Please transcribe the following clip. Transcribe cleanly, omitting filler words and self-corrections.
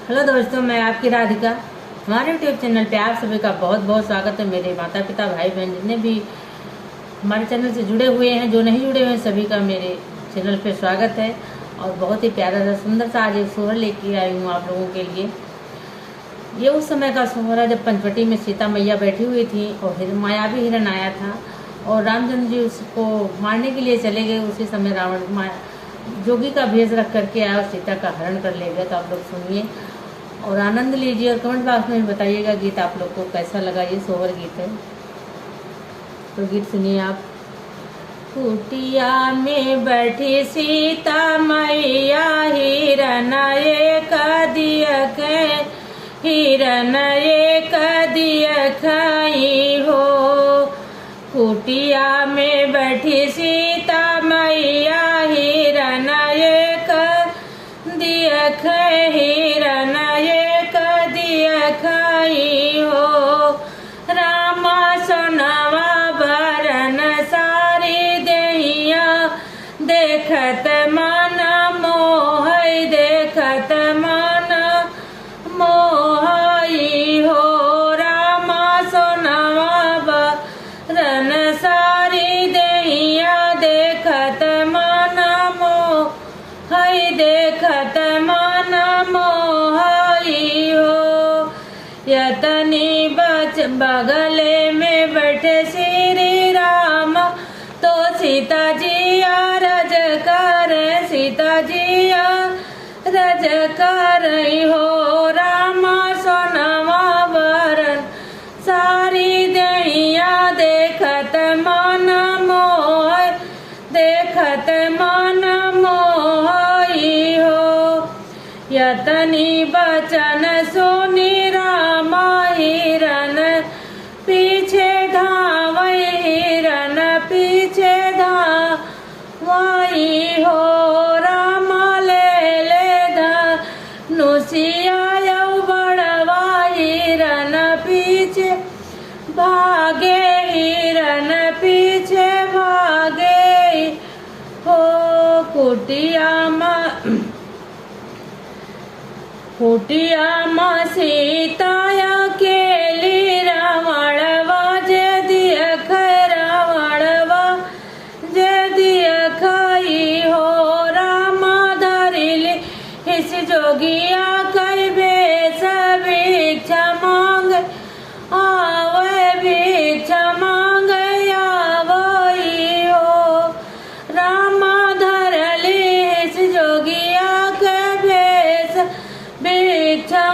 Hello दोस्तों, मैं आपकी राधिका। हमारे यूट्यूब चैनल पे आप सभी का बहुत बहुत स्वागत है। मेरे माता पिता भाई बहन जितने भी हमारे चैनल से जुड़े हुए हैं, जो नहीं जुड़े हुए हैं, सभी का मेरे चैनल पे स्वागत है। और बहुत ही प्यारा सा सुंदर सा आज एक सोहर लेके आई हूँ आप लोगों के लिए। ये उस समय का सोहर है जब पंचवटी में सीता मैया बैठी हुई थी और मायावी हिरण आया था और रामचंद्र जी उसको मारने के लिए चले गए। उसी समय रावण जोगी का भेष रख करके आया और सीता का हरण कर ले गया। तो आप लोग सुनिए और आनंद लीजिए और कमेंट बॉक्स में बताइएगा गीत आप लोग को कैसा लगा। ये सोहर गीत है, तो गीत सुनिए आप। कुटिया में बैठी सीता मैया हिरण एक दियख हिरण एक दियख हो। कुटिया में बैठी सीता मैया हिरण एक दियख हिरण एक दियख हो। रामा सोनवा बरन सारी देहिया देखत मन मोह देखत मन मोहई हो। रामा सोनवा बरन सारी देहिया देखत मन मोह देखत मन मोहई हो। यतनी बगले में बैठे श्री राम तो सीता जी रज कर सीता जी रज कर हो। रामा सोनवा बरन सारी दहिया देखत मन मोह देखत मन मोहई हो। यतनी बचन सुनी राम हिरण पीछे धावई हिरण पीछे धावई हो। राम ले धनुषिया बड़वा हिरण पीछे भागे हिरण पीछे भागे हो। कुटिया माँ सीता अकेली रावण जे दियख रावण जे दियख हो। रामा धरिली इस जोगिया कई बेस भिक्षा मांग आवे भिक्षा मांग आवई हो। रामा धरली इस जोगिया के भेष भिक्षा